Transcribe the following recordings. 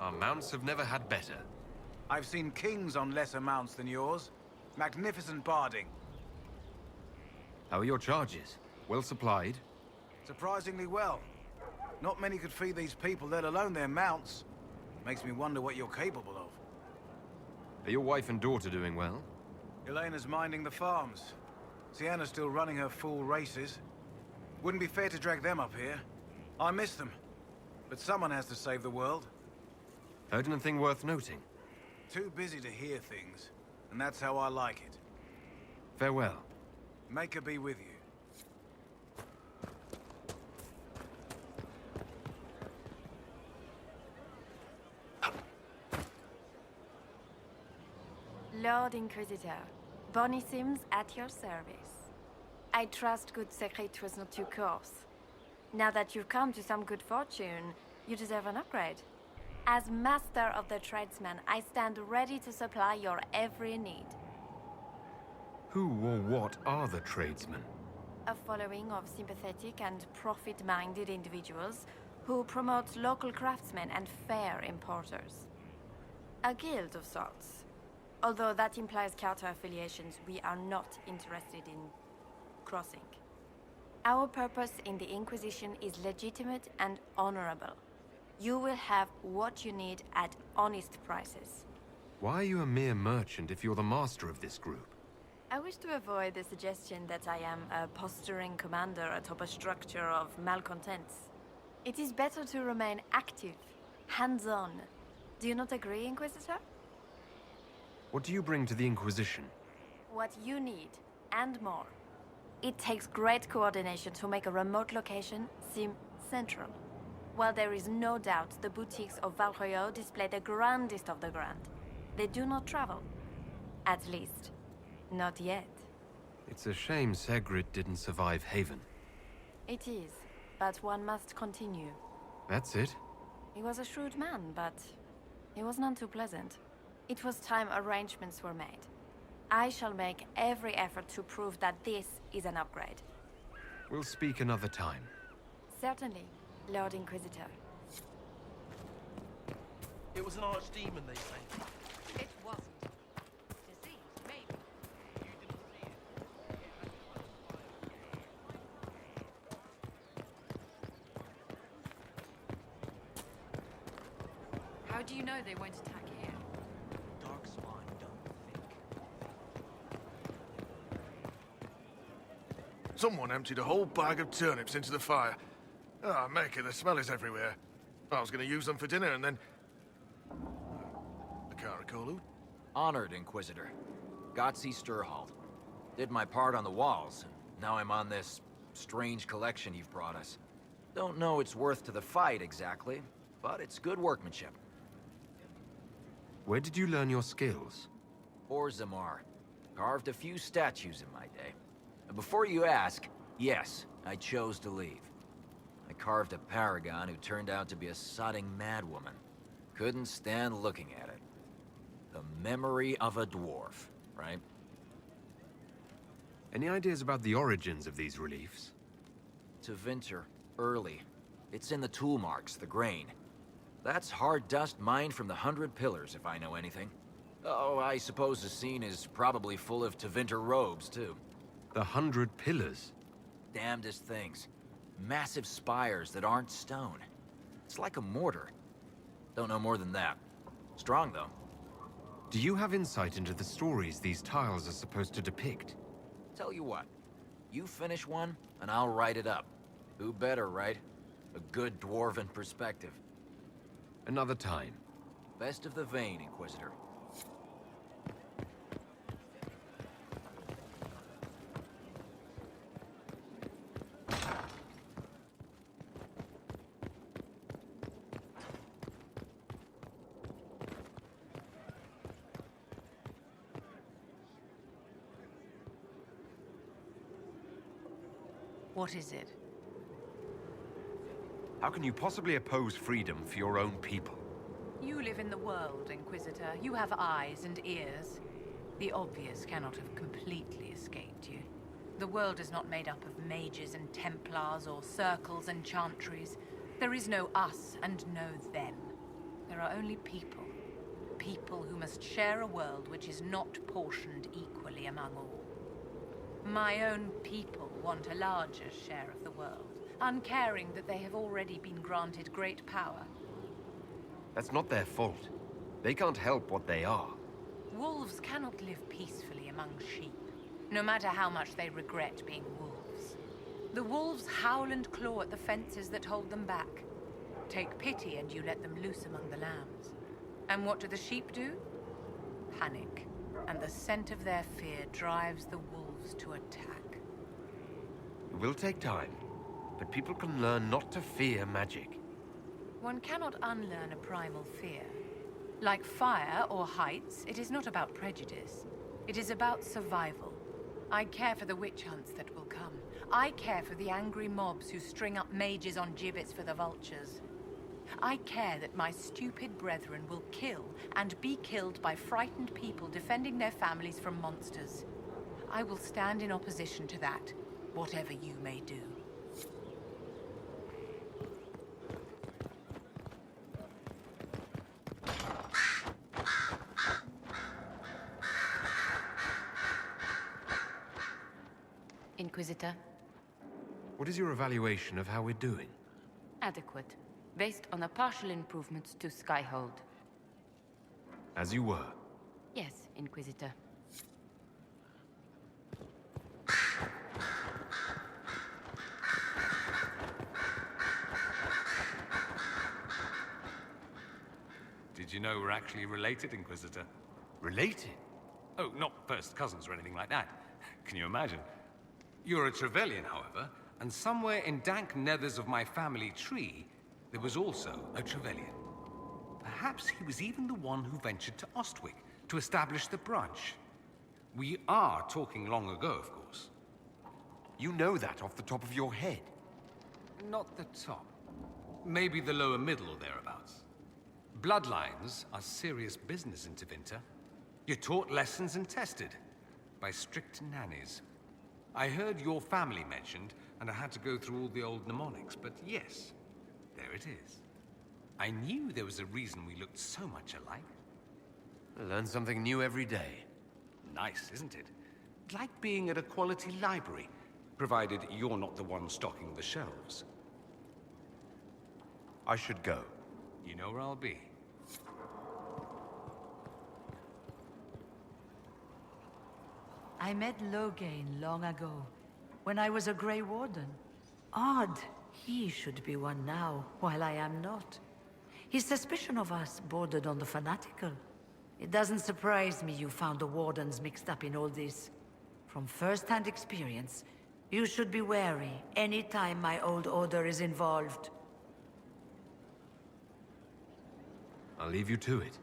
Our mounts have never had better. I've seen kings on lesser mounts than yours. Magnificent barding. How are your charges? Well supplied? Surprisingly well. Not many could feed these people, let alone their mounts. Makes me wonder what you're capable of. Are your wife and daughter doing well? Elena's minding the farms. Sienna's still running her full races. Wouldn't be fair to drag them up here. I miss them. But someone has to save the world. Heard anything worth noting? Too busy to hear things. And that's how I like it. Farewell. Make her be with you. Lord Inquisitor, Bonnie Sims at your service. I trust good secret was not too coarse. Now that you've come to some good fortune, you deserve an upgrade. As Master of the Tradesman, I stand ready to supply your every need. Who or what are the tradesmen? A following of sympathetic and profit-minded individuals who promote local craftsmen and fair importers. A guild of sorts. Although that implies counter-affiliations we are not interested in crossing. Our purpose in the Inquisition is legitimate and honorable. You will have what you need at honest prices. Why are you a mere merchant if you're the master of this group? I wish to avoid the suggestion that I am a posturing commander atop a structure of malcontents. It is better to remain active, hands-on. Do you not agree, Inquisitor? What do you bring to the Inquisition? What you need, and more. It takes great coordination to make a remote location seem central. While there is no doubt the boutiques of Valroyo display the grandest of the grand, they do not travel. At least, not yet. It's a shame Segrid didn't survive Haven. It is, but one must continue. That's it? He was a shrewd man, but he was none too pleasant. It was time arrangements were made. I shall make every effort to prove that this is an upgrade. We'll speak another time. Certainly, Lord Inquisitor. It was an archdemon, they say. It wasn't. Disease, maybe. How do you know they won't attack here? Dark swine don't think. Someone emptied a whole bag of turnips into the fire. Ah, Maker, the smell is everywhere. I was going to use them for dinner and then... I can't recall who. Honored, Inquisitor. Gotzi Sturhald. Did my part on the walls. Now I'm on this strange collection you've brought us. Don't know its worth to the fight, exactly, but it's good workmanship. Where did you learn your skills? Orzammar. Carved a few statues in my day. And before you ask, yes, I chose to leave. I carved a paragon who turned out to be a sodding madwoman. Couldn't stand looking at it. The memory of a dwarf, right? Any ideas about the origins of these reliefs? Tevinter, early. It's in the tool marks, the grain. That's hard dust mined from the 100 Pillars, if I know anything. Oh, I suppose the scene is probably full of Tevinter robes, too. The 100 Pillars? Damnedest things. Massive spires that aren't stone. It's like a mortar. Don't know more than that. Strong, though. Do you have insight into the stories these tiles are supposed to depict? Tell you what. You finish one, and I'll write it up. Who better, right? A good dwarven perspective. Another time. Best of the vein, Inquisitor. What is it? How can you possibly oppose freedom for your own people? You live in the world, Inquisitor. You have eyes and ears. The obvious cannot have completely escaped you. The world is not made up of mages and Templars or circles and chantries. There is no us and no them. There are only people. People who must share a world which is not portioned equally among all. My own people want a larger share of the world, uncaring that they have already been granted great power. That's not their fault. They can't help what they are. Wolves cannot live peacefully among sheep, no matter how much they regret being wolves. The wolves howl and claw at the fences that hold them back. Take pity and you let them loose among the lambs. And what do the sheep do? Panic, and the scent of their fear drives the wolves to attack. It will take time, but people can learn not to fear magic. One cannot unlearn a primal fear. Like fire or heights, it is not about prejudice. It is about survival. I care for the witch hunts that will come. I care for the angry mobs who string up mages on gibbets for the vultures. I care that my stupid brethren will kill and be killed by frightened people defending their families from monsters. I will stand in opposition to that, whatever you may do. Inquisitor, What is your evaluation of how we're doing? adequate. Based on a partial improvement to Skyhold. As you were. Yes, Inquisitor. Did you know we're actually related, Inquisitor? Related? Oh, not first cousins or anything like that. Can you imagine? You're a Trevelyan, however, and somewhere in dank nethers of my family tree, there was also a Trevelyan. Perhaps he was even the one who ventured to Ostwick to establish the branch. We are talking long ago, of course. You know that off the top of your head. Not the top. Maybe the lower middle or thereabouts. Bloodlines are serious business in Tevinter. You're taught lessons and tested by strict nannies. I heard your family mentioned, and I had to go through all the old mnemonics, but yes, there it is. I knew there was a reason we looked so much alike. I learn something new every day. Nice, isn't it? Like being at a quality library, provided you're not the one stocking the shelves. I should go. You know where I'll be. I met Loghain long ago, when I was a Grey Warden. Odd, he should be one now, while I am not. His suspicion of us bordered on the fanatical. It doesn't surprise me you found the Wardens mixed up in all this. From first-hand experience, you should be wary any time my old order is involved. I'll leave you to it.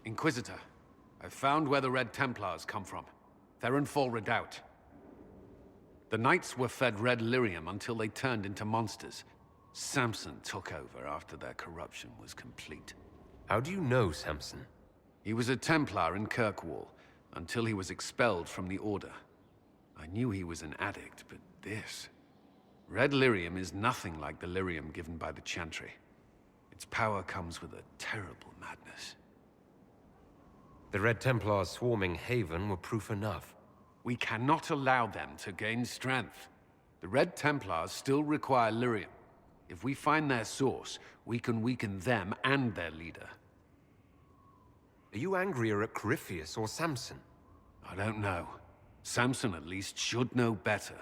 Inquisitor, I've found where the Red Templars come from. They're in Fall Redoubt. The Knights were fed red lyrium until they turned into monsters. Samson took over after their corruption was complete. How do you know Samson? He was a Templar in Kirkwall, until he was expelled from the Order. I knew he was an addict, but this... Red lyrium is nothing like the lyrium given by the Chantry. Its power comes with a terrible madness. The Red Templars swarming Haven were proof enough. We cannot allow them to gain strength. The Red Templars still require lyrium. If we find their source, we can weaken them and their leader. Are you angrier at Corypheus or Samson? I don't know. Samson at least should know better.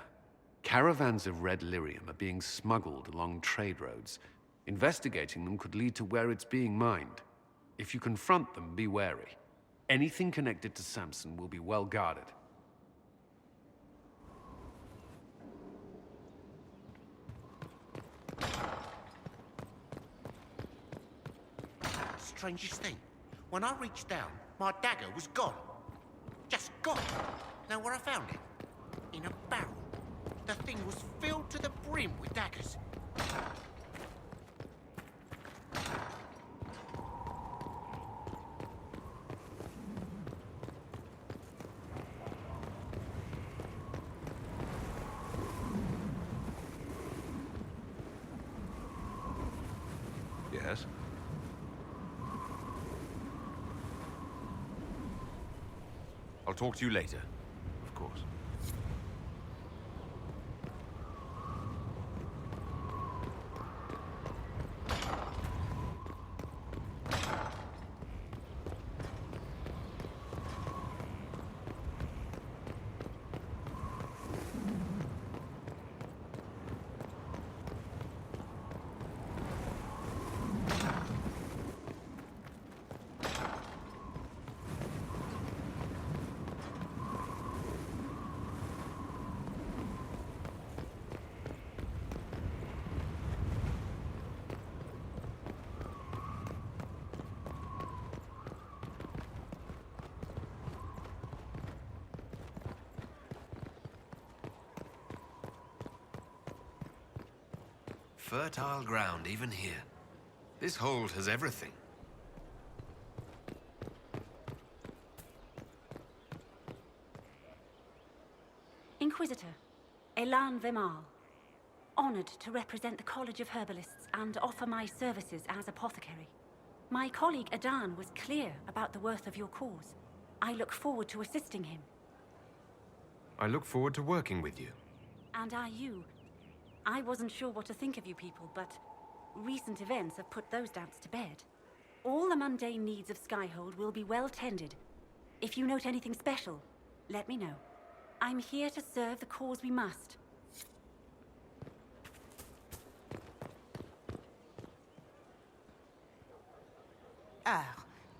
Caravans of red lyrium are being smuggled along trade roads. Investigating them could lead to where it's being mined. If you confront them, be wary. Anything connected to Samson will be well guarded. Strangest thing, when I reached down, my dagger was gone. Just gone. Know where I found it? In a barrel. The thing was filled to the brim with daggers. Yes? I'll talk to you later, of course. Fertile ground, even here. This hold has everything. Inquisitor, Elan Vimal. Honored to represent the College of Herbalists and offer my services as apothecary. My colleague Adan was clear about the worth of your cause. I look forward to assisting him. I look forward to working with you. And are you? I wasn't sure what to think of you people, but recent events have put those doubts to bed. All the mundane needs of Skyhold will be well tended. If you note anything special, let me know. I'm here to serve the cause we must. Ah,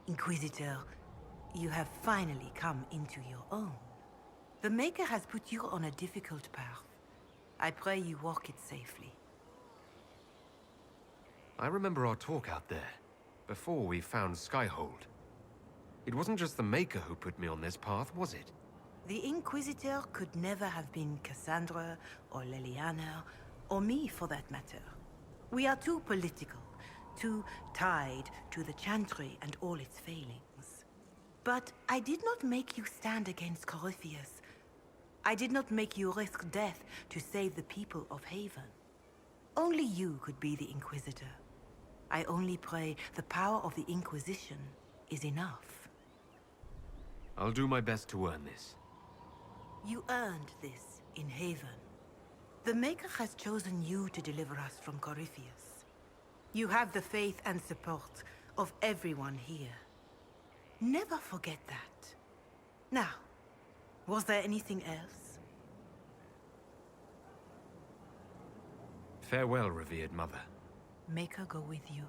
Inquisitor, you have finally come into your own. The Maker has put you on a difficult path. I pray you walk it safely. I remember our talk out there, before we found Skyhold. It wasn't just the Maker who put me on this path, was it? The Inquisitor could never have been Cassandra, or Leliana, or me for that matter. We are too political, too tied to the Chantry and all its failings. But I did not make you stand against Corypheus. I did not make you risk death to save the people of Haven. Only you could be the Inquisitor. I only pray the power of the Inquisition is enough. I'll do my best to earn this. You earned this in Haven. The Maker has chosen you to deliver us from Corypheus. You have the faith and support of everyone here. Never forget that. Now, was there anything else? Farewell, revered mother. Maker go with you.